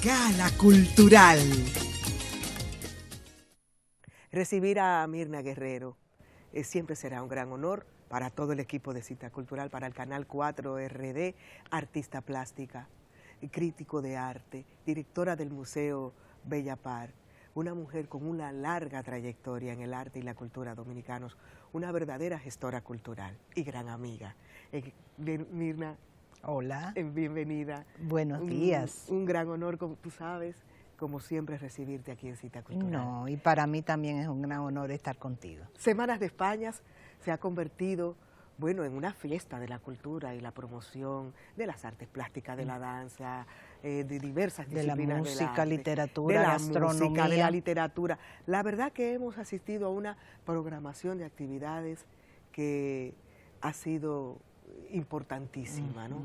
Gala Cultural. Recibir a Mirna Guerrero siempre será un gran honor para todo el equipo de Cita Cultural, para el Canal 4 RD, artista plástica, crítico de arte, directora del Museo Bella Par, una mujer con una larga trayectoria en el arte y la cultura dominicanos, una verdadera gestora cultural y gran amiga. Mirna, hola. Bienvenida. Buenos días. Un gran honor, como tú sabes, como siempre, recibirte aquí en Cita Cultural. No, y para mí también es un gran honor estar contigo. Semanas de España se ha convertido, bueno, en una fiesta de la cultura y la promoción de las artes plásticas, de la danza, de diversas disciplinas de la música, arte, literatura, de la gastronomía. música, de la literatura. La verdad que hemos asistido a una programación de actividades que ha sido importantísima, ¿no?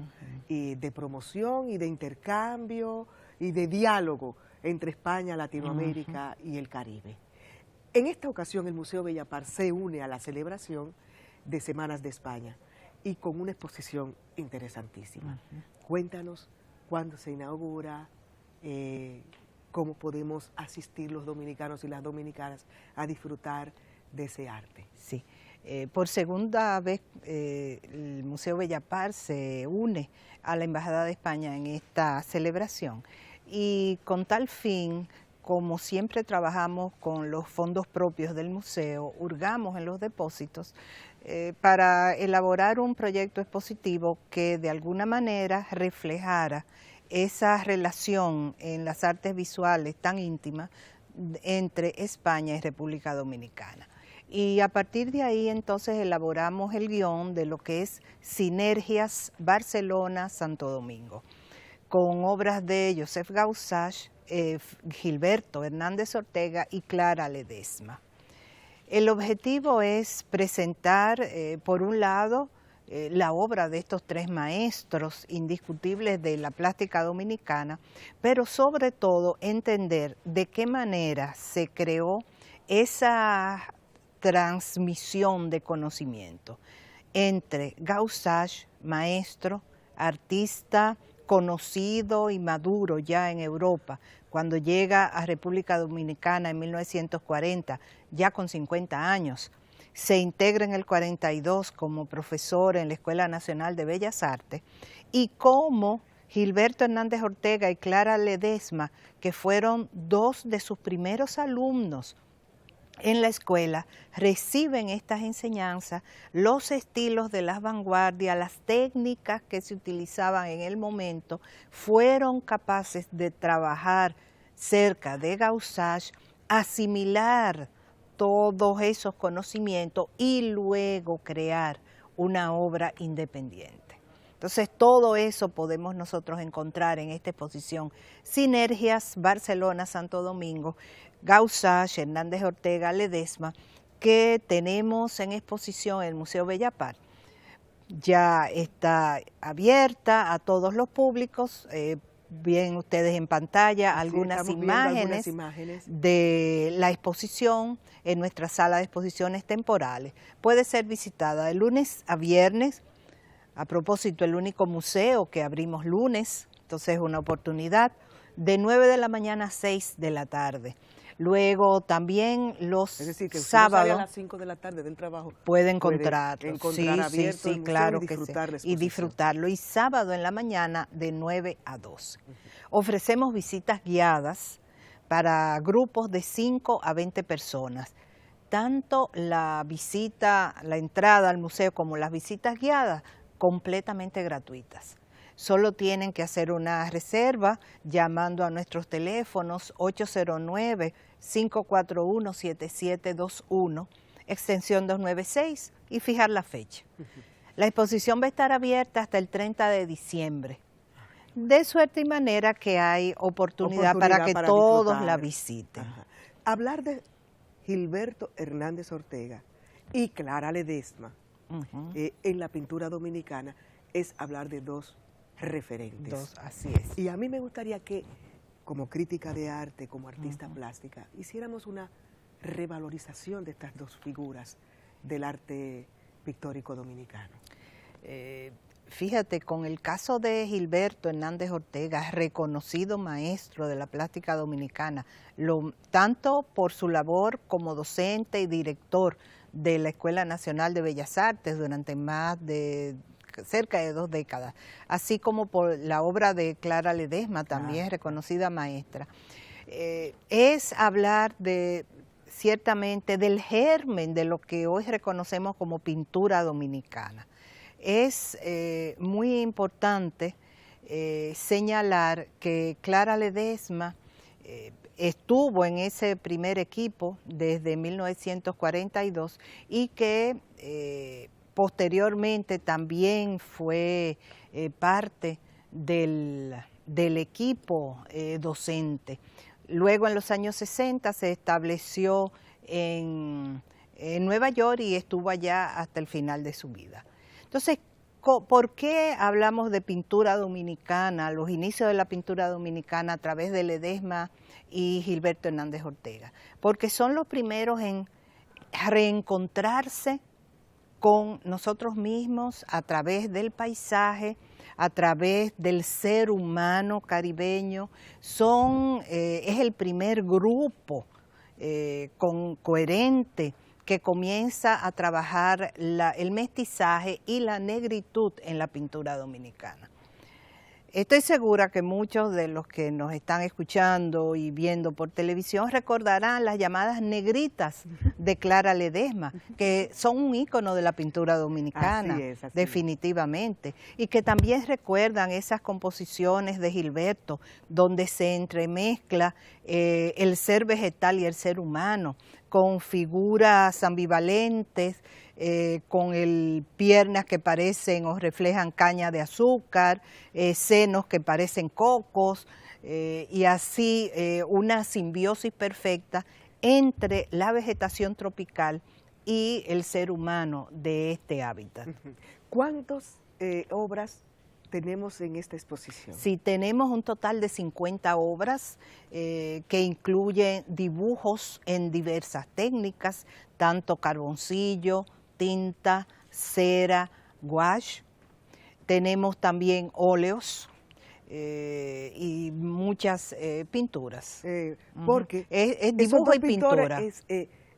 Y de promoción y de intercambio y de diálogo entre España, Latinoamérica y el Caribe. En esta ocasión el Museo Bella Par se une a la celebración de Semanas de España y con una exposición interesantísima. Cuéntanos cuándo se inaugura, cómo podemos asistir los dominicanos y las dominicanas a disfrutar de ese arte. Sí. Por segunda vez el Museo Bella Par se une a la Embajada de España en esta celebración y con tal fin, como siempre trabajamos con los fondos propios del museo, hurgamos en los depósitos para elaborar un proyecto expositivo que de alguna manera reflejara esa relación en las artes visuales tan íntima entre España y República Dominicana. Y a partir de ahí entonces elaboramos el guión de lo que es Sinergias Barcelona-Santo Domingo, con obras de Joseph Gausach, Gilberto Hernández Ortega y Clara Ledesma. El objetivo es presentar, por un lado, la obra de estos tres maestros indiscutibles de la plástica dominicana, pero sobre todo entender de qué manera se creó esa transmisión de conocimiento entre Gausach, maestro, artista conocido y maduro ya en Europa, cuando llega a República Dominicana en 1940, ya con 50 años, se integra en el 42 como profesor en la Escuela Nacional de Bellas Artes, y como Gilberto Hernández Ortega y Clara Ledesma, que fueron dos de sus primeros alumnos en la escuela, reciben estas enseñanzas, los estilos de las vanguardias, las técnicas que se utilizaban en el momento, fueron capaces de trabajar cerca de Gausach, asimilar todos esos conocimientos y luego crear una obra independiente. Entonces todo eso podemos nosotros encontrar en esta exposición Sinergias Barcelona-Santo Domingo, Gausach, Hernández Ortega, Ledesma, que tenemos en exposición en el Museo Bella Par. Ya está abierta a todos los públicos, ven ustedes en pantalla algunas imágenes de la exposición en nuestra sala de exposiciones temporales. Puede ser visitada de lunes a viernes. A propósito, el único museo que abrimos lunes, entonces es una oportunidad, de 9 de la mañana a 6 de la tarde. Luego también los es decir, que sábados a las 5 de la tarde del trabajo puede encontrarlo, abierto sí, claro que sí, y disfrutarlo. Y sábado en la mañana de 9 a 12. Ofrecemos visitas guiadas para grupos de 5 a 20 personas. Tanto la visita, la entrada al museo como las visitas guiadas, completamente gratuitas. Solo tienen que hacer una reserva llamando a nuestros teléfonos 809-541-7721, extensión 296 y fijar la fecha. La exposición va a estar abierta hasta el 30 de diciembre. De suerte y manera que hay oportunidad para que todos disfrutar, la visiten. Hablar de Gilberto Hernández Ortega y Clara Ledesma en la pintura dominicana es hablar de dos referentes. Así es. Y a mí me gustaría que, como crítica de arte, como artista plástica, hiciéramos una revalorización de estas dos figuras del arte pictórico dominicano. fíjate, con el caso de Gilberto Hernández Ortega, reconocido maestro de la plástica dominicana, tanto por su labor como docente y director de la Escuela Nacional de Bellas Artes durante más de cerca de 2 décadas, así como por la obra de Clara Ledesma, también reconocida maestra. Es hablar ciertamente del germen de lo que hoy reconocemos como pintura dominicana. Es muy importante señalar que Clara Ledesma estuvo en ese primer equipo desde 1942 y que posteriormente también fue parte del equipo docente. Luego en los años 60 se estableció en Nueva York y estuvo allá hasta el final de su vida. Entonces, ¿por qué hablamos de pintura dominicana, los inicios de la pintura dominicana a través de Ledesma y Gilberto Hernández Ortega? Porque son los primeros en reencontrarse con nosotros mismos a través del paisaje, a través del ser humano caribeño. Es el primer grupo coherente que comienza a trabajar el mestizaje y la negritud en la pintura dominicana. Estoy segura que muchos de los que nos están escuchando y viendo por televisión recordarán las llamadas negritas de Clara Ledesma, que son un ícono de la pintura dominicana, así es. Definitivamente, y que también recuerdan esas composiciones de Gilberto, donde se entremezcla el ser vegetal y el ser humano, con figuras ambivalentes, con piernas que parecen o reflejan caña de azúcar, senos que parecen cocos, y así una simbiosis perfecta entre la vegetación tropical y el ser humano de este hábitat. ¿Cuántas obras tenemos en esta exposición? Sí, tenemos un total de 50 obras que incluyen dibujos en diversas técnicas, tanto carboncillo, tinta, cera, gouache. Tenemos también óleos y muchas pinturas. Porque es dibujo y pintura.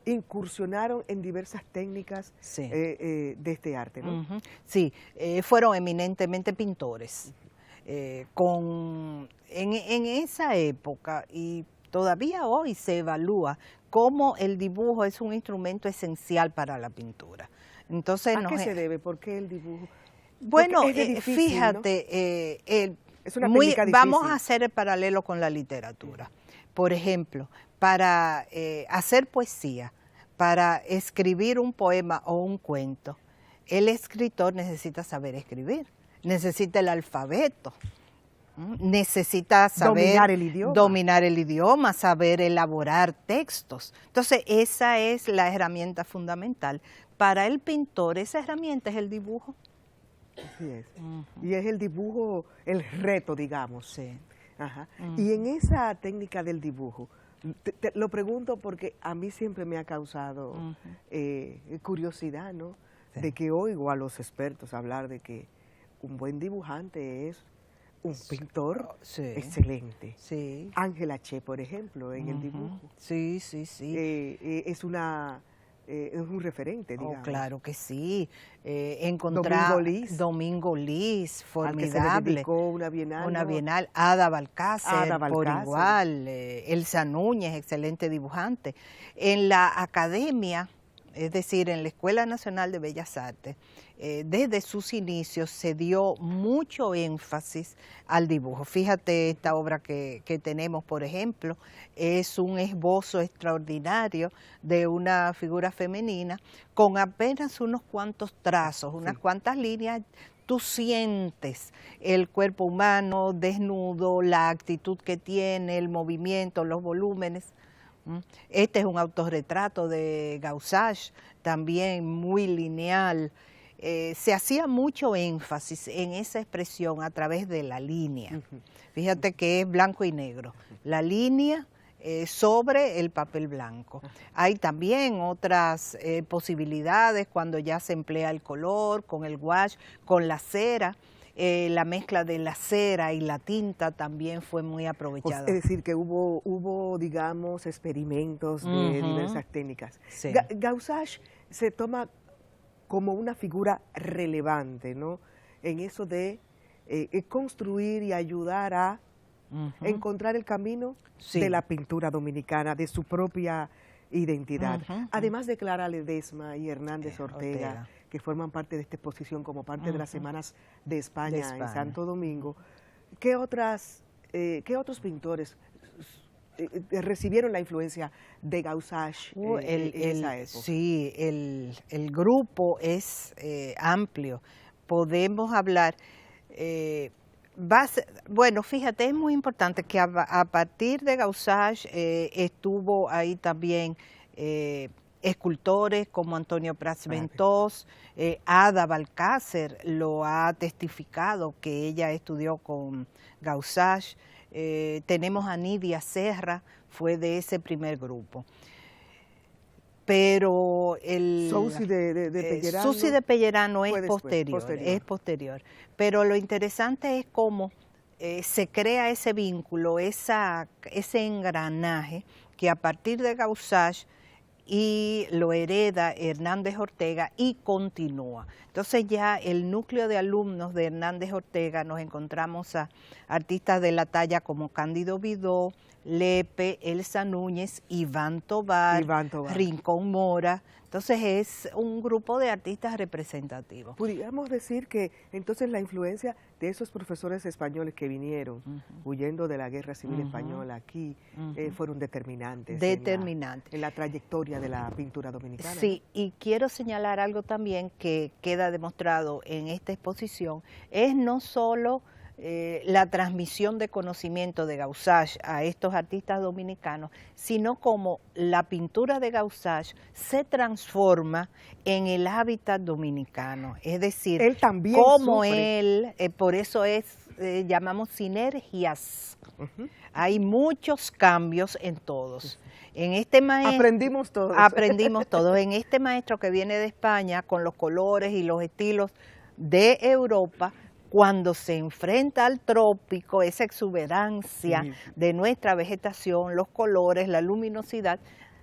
Incursionaron en diversas técnicas de este arte, ¿no? Sí, fueron eminentemente pintores. En esa época, y todavía hoy se evalúa cómo el dibujo es un instrumento esencial para la pintura. Entonces, ¿a qué se debe? ¿Por qué el dibujo? Bueno, difícil, fíjate, ¿no? Es una técnica difícil. Vamos a hacer el paralelo con la literatura. Por ejemplo, para hacer poesía, para escribir un poema o un cuento, el escritor necesita saber escribir, necesita el alfabeto, necesita saber dominar el idioma, saber elaborar textos. Entonces, esa es la herramienta fundamental. Para el pintor, esa herramienta es el dibujo. Así es. Y es el dibujo, el reto, digamos. Sí. Ajá. Y en esa técnica del dibujo, te lo pregunto porque a mí siempre me ha causado curiosidad, ¿no? Sí. De que oigo a los expertos hablar de que un buen dibujante es un pintor excelente. Sí. Ángela Che, por ejemplo, en el dibujo. Sí, sí, sí. Es un referente, digamos. Oh, claro que sí. Encontrar Domingo Lis, formidable. Al que se le dedicó una bienal. Una bienal. Ada Balcácer, por igual. Elsa Núñez, excelente dibujante. En la academia, es decir, en la Escuela Nacional de Bellas Artes, desde sus inicios se dio mucho énfasis al dibujo. Fíjate esta obra que tenemos, por ejemplo, es un esbozo extraordinario de una figura femenina con apenas unos cuantos trazos, unas cuantas líneas. Tú sientes el cuerpo humano desnudo, la actitud que tiene, el movimiento, los volúmenes. Este es un autorretrato de Gaussage, también muy lineal. Se hacía mucho énfasis en esa expresión a través de la línea. Fíjate que es blanco y negro. La línea sobre el papel blanco. Hay también otras posibilidades cuando ya se emplea el color, con el gouache, con la cera. La mezcla de la cera y la tinta también fue muy aprovechada. Es decir, que hubo digamos, experimentos de diversas técnicas. Sí. Gaussage se toma como una figura relevante, ¿no? En eso de construir y ayudar a encontrar el camino de la pintura dominicana, de su propia identidad. Además de Clara Ledesma y Hernández Ortega, que forman parte de esta exposición como parte de las Semanas de España en Santo Domingo, ¿qué otros pintores recibieron la influencia de Gaussage en esa época? Sí, el grupo es amplio. Podemos hablar... bueno, fíjate, es muy importante que a partir de Gaussage estuvo ahí también escultores como Antonio Prats Ventós, Ada Balcácer lo ha testificado que ella estudió con Gaussage, tenemos a Nidia Serra, fue de ese primer grupo. Pero Soucy de Pellerano, Soucy de Pellerano es posterior. posterior. Pero lo interesante es cómo se crea ese vínculo, ese engranaje que a partir de Gaussage y lo hereda Hernández Ortega y continúa. Entonces ya el núcleo de alumnos de Hernández Ortega nos encontramos a artistas de la talla como Cándido Vidó, Lepe, Elsa Núñez, Iván Tovar, Rincón Mora. Entonces es un grupo de artistas representativos. Podríamos decir que entonces la influencia de esos profesores españoles que vinieron huyendo de la Guerra Civil Española aquí fueron determinantes. En la trayectoria de la pintura dominicana. Sí, y quiero señalar algo también que queda demostrado en esta exposición, es no solo la transmisión de conocimiento de Gaussage a estos artistas dominicanos, sino como la pintura de Gaussage se transforma en el hábitat dominicano, es decir, él también como sufre. él, por eso llamamos sinergias, hay muchos cambios en todos. En este maestro, aprendimos todos. Aprendimos todos. En este maestro que viene de España con los colores y los estilos de Europa, cuando se enfrenta al trópico, esa exuberancia de nuestra vegetación, los colores, la luminosidad,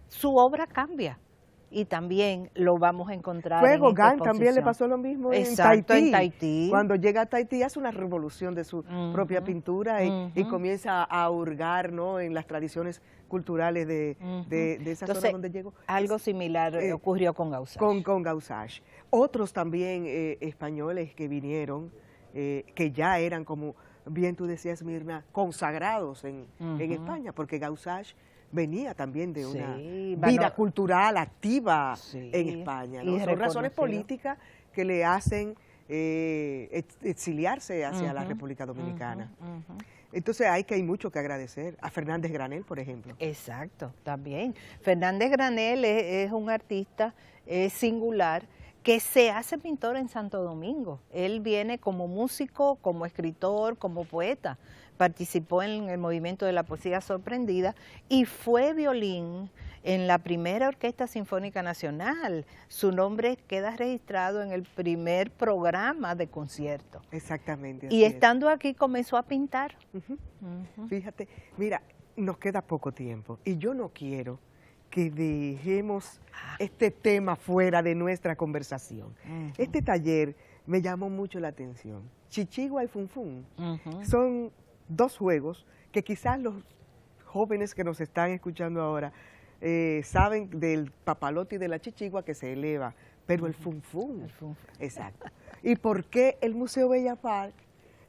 su obra cambia. Y también lo vamos a encontrar en esta Gauguin también le pasó lo mismo en Tahití. Cuando llega a Tahití hace una revolución de su propia pintura y comienza a hurgar, ¿no?, en las tradiciones culturales de esa zona donde llegó. Algo similar ocurrió con Gaussage. Con Gaussage. Otros también españoles que vinieron, que ya eran, como bien tú decías, Mirna, consagrados en España, porque Gaussage venía también de una vida cultural activa en España, ¿no? Son razones políticas que le hacen exiliarse hacia la República Dominicana. Entonces hay mucho que agradecer a Fernández Granel, por ejemplo. Exacto, también. Fernández Granel es un artista singular que se hace pintor en Santo Domingo. Él viene como músico, como escritor, como poeta. Participó en el movimiento de la poesía sorprendida y fue violín en la primera Orquesta Sinfónica Nacional. Su nombre queda registrado en el primer programa de concierto. Exactamente. Y estando aquí comenzó a pintar. Fíjate, mira, nos queda poco tiempo y yo no quiero que dejemos este tema fuera de nuestra conversación. Este taller me llamó mucho la atención. Chichigua y Funfún son dos juegos que quizás los jóvenes que nos están escuchando ahora saben del papalote y de la chichigua que se eleva, pero el funfún, exacto. ¿Y por qué el Museo Bellas Artes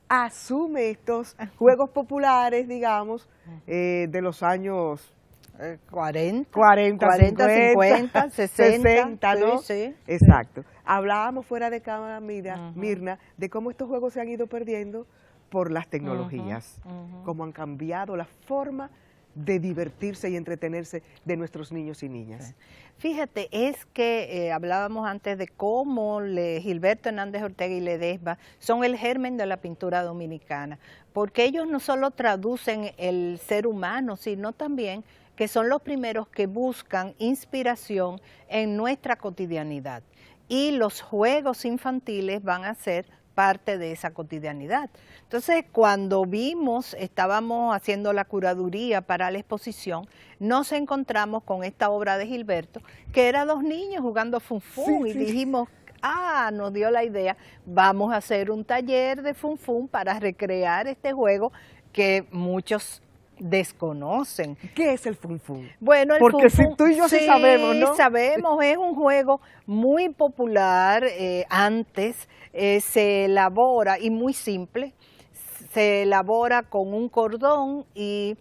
asume estos juegos populares, digamos, de los años 40, 50, 60, ¿no? Sí. Exacto. Hablábamos fuera de cámara, Mirna, de cómo estos juegos se han ido perdiendo por las tecnologías, cómo han cambiado la forma de divertirse y entretenerse de nuestros niños y niñas? Fíjate, es que hablábamos antes de cómo Gilberto Hernández Ortega y Ledesma son el germen de la pintura dominicana, porque ellos no solo traducen el ser humano, sino también que son los primeros que buscan inspiración en nuestra cotidianidad. Y los juegos infantiles van a ser parte de esa cotidianidad. Entonces, cuando estábamos haciendo la curaduría para la exposición, nos encontramos con esta obra de Gilberto, que era 2 niños jugando funfún, y dijimos, nos dio la idea, vamos a hacer un taller de funfún para recrear este juego que muchos desconocen. ¿Qué es el funfún? Bueno, el porque funfún, tú y yo sí sabemos, ¿no? Sabemos, es un juego muy popular. Antes se elabora, y muy simple, se elabora con un cordón y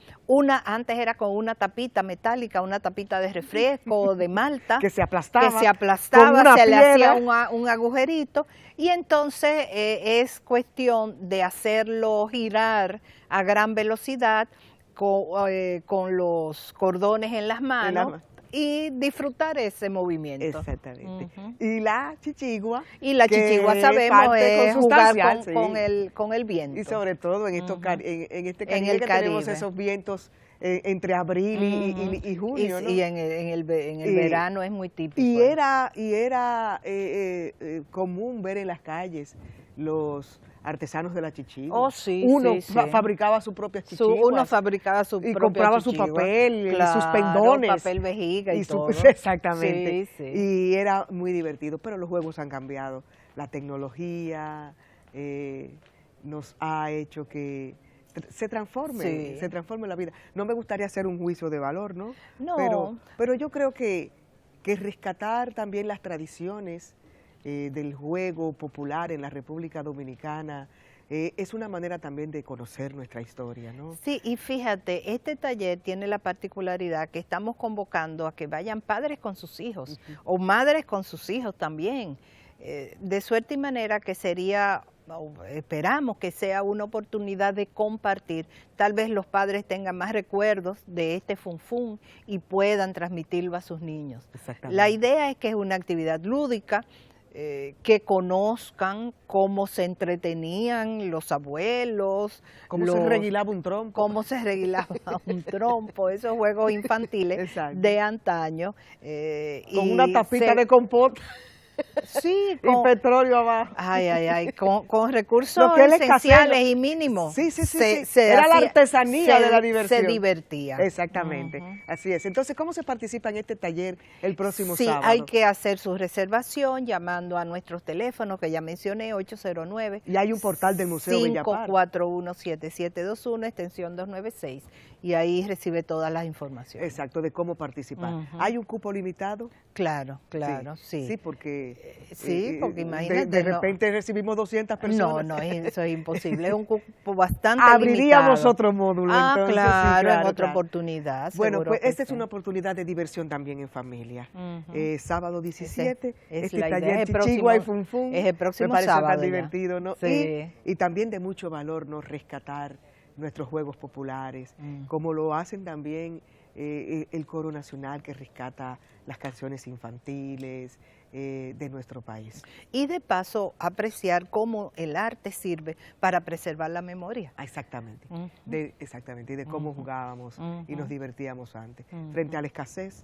antes era con una tapita metálica, una tapita de refresco, de malta, que se aplastaba, se le hacía un agujerito, y entonces es cuestión de hacerlo girar a gran velocidad con los cordones en las manos y disfrutar ese movimiento. Exactamente. Y la chichigua. Y la chichigua sabemos es jugar con el viento. Y sobre todo en este Caribe que tenemos esos vientos entre abril y junio, ¿no? Y en el verano es muy típico. Y era común ver en las calles los artesanos de la chichigua. Oh, sí, uno sí, sí. fabricaba sus propias chichiguas. Uno fabricaba su y propia compraba chichigua. su papel, Claro, sus pendones. papel vejiga y todo. Exactamente. Sí, sí. Y era muy divertido, pero los juegos han cambiado. La tecnología nos ha hecho que se transforme la vida. No me gustaría hacer un juicio de valor, ¿no? No. Pero yo creo que rescatar también las tradiciones del juego popular en la República Dominicana es una manera también de conocer nuestra historia, ¿no? Sí, y fíjate, este taller tiene la particularidad que estamos convocando a que vayan padres con sus hijos o madres con sus hijos también, de suerte y manera que esperamos que sea una oportunidad de compartir. Tal vez los padres tengan más recuerdos de este funfún y puedan transmitirlo a sus niños. La idea es que es una actividad lúdica, que conozcan cómo se entretenían los abuelos. Cómo se reguilaba un trompo. Cómo se reguilaba un trompo, esos juegos infantiles de antaño. Con una tapita de compota. Sí, y petróleo abajo. Con recursos esenciales y mínimos. Sí. Era la artesanía de la diversión. Se divertía. Exactamente, así es. Entonces, ¿cómo se participa en este taller el próximo sábado? Sí, hay que hacer su reservación llamando a nuestros teléfonos que ya mencioné, 809. Y hay un portal del Museo Bella Par. 541-7721, extensión 296. Y ahí recibe todas las informaciones. Exacto, de cómo participar. ¿Hay un cupo limitado? Claro, sí. Sí, porque imagínate. De repente recibimos 200 personas. No, eso es imposible, es un cupo bastante Abriríamos limitado. Otro módulo. Entonces, claro, en otra oportunidad. Bueno, pues esta es una oportunidad de diversión también en familia. Sábado 17, este taller Chichigua y Funfún. Es el próximo sábado. Me parece tan divertido, ¿no? Sí. Y también de mucho valor, ¿no? Rescatar nuestros juegos populares, como lo hacen también el Coro Nacional, que rescata las canciones infantiles de nuestro país. Y de paso apreciar cómo el arte sirve para preservar la memoria. Exactamente, exactamente, y de cómo jugábamos y nos divertíamos antes. Frente a la escasez,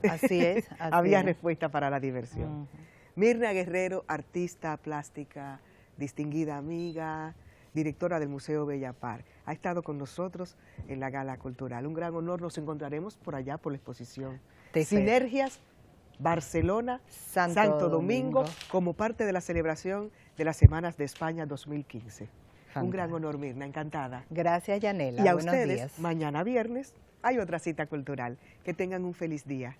así es. Había respuesta para la diversión. Mirna Guerrero, artista plástica, distinguida amiga, directora del Museo Bella Par, ha estado con nosotros en la Gala Cultural. Un gran honor, nos encontraremos por allá por la exposición. Sinergias, Barcelona, Santo Domingo, como parte de la celebración de las Semanas de España 2015. Fantástico. Un gran honor, Mirna, encantada. Gracias, Yanela. Y a ustedes, mañana viernes, hay otra cita cultural. Que tengan un feliz día.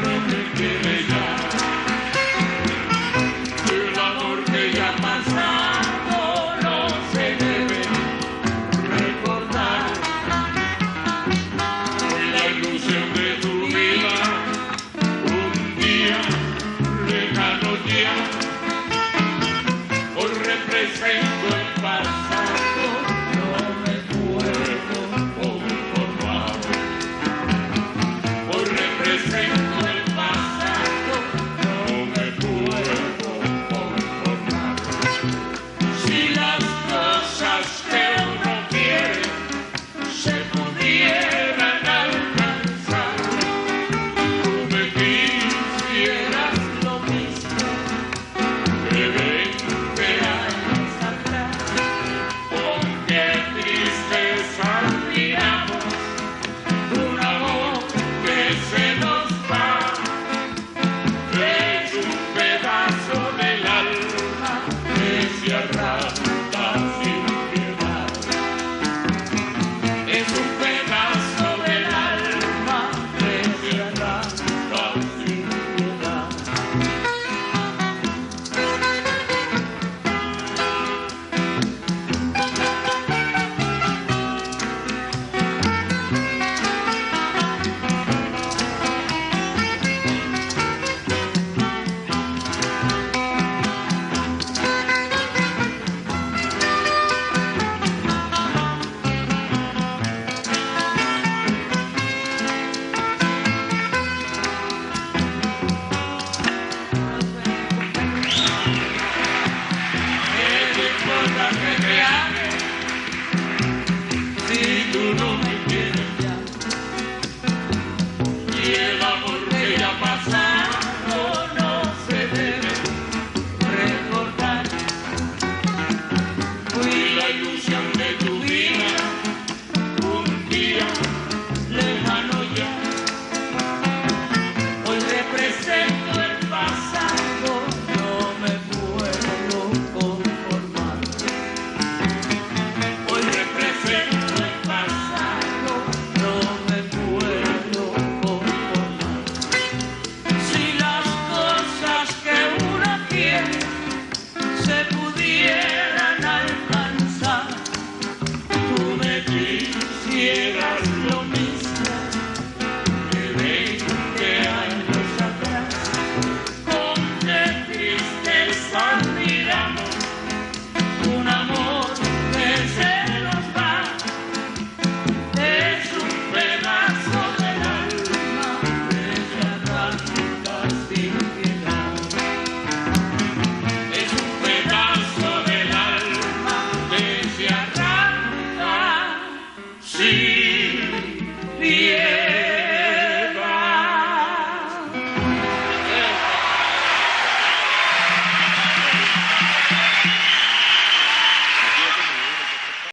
no me quiere ya. El amor que ya ha pasado no se debe recordar. La ilusión de tu vida, un día lejano ya, hoy represento el pasado, no me puedo conformar. Hoy represento el pasado, no me puedo conformar. Si las cosas que uno quiere se pudieran alcanzar, tú me quisieras lo mismo que 20 años atrás. Con qué tristeza miramos un amor que se nos va, es un pedazo del alma que se arranca sin piedad. Es un pedazo del alma que se arranca sin piedad. ¿Qué te importa que te ame si tú no me quieres ya? Y el amor que ya ha pasado no se debe recordar. Fui la ilusión de tu vida, un día lejano ya, hoy represento el pasado, no me puedo conformar. Hoy represento el pasado, no me puedo conformar. Si las cosas que uno quiere se pudieran alcanzar, tú me quisieras lo mismo que 20 años atrás. Con qué tristeza miramos un amor que se nos va, es un pedazo del alma que se arranca sin piedad. Es un pedazo del alma que se arranca sin piedad.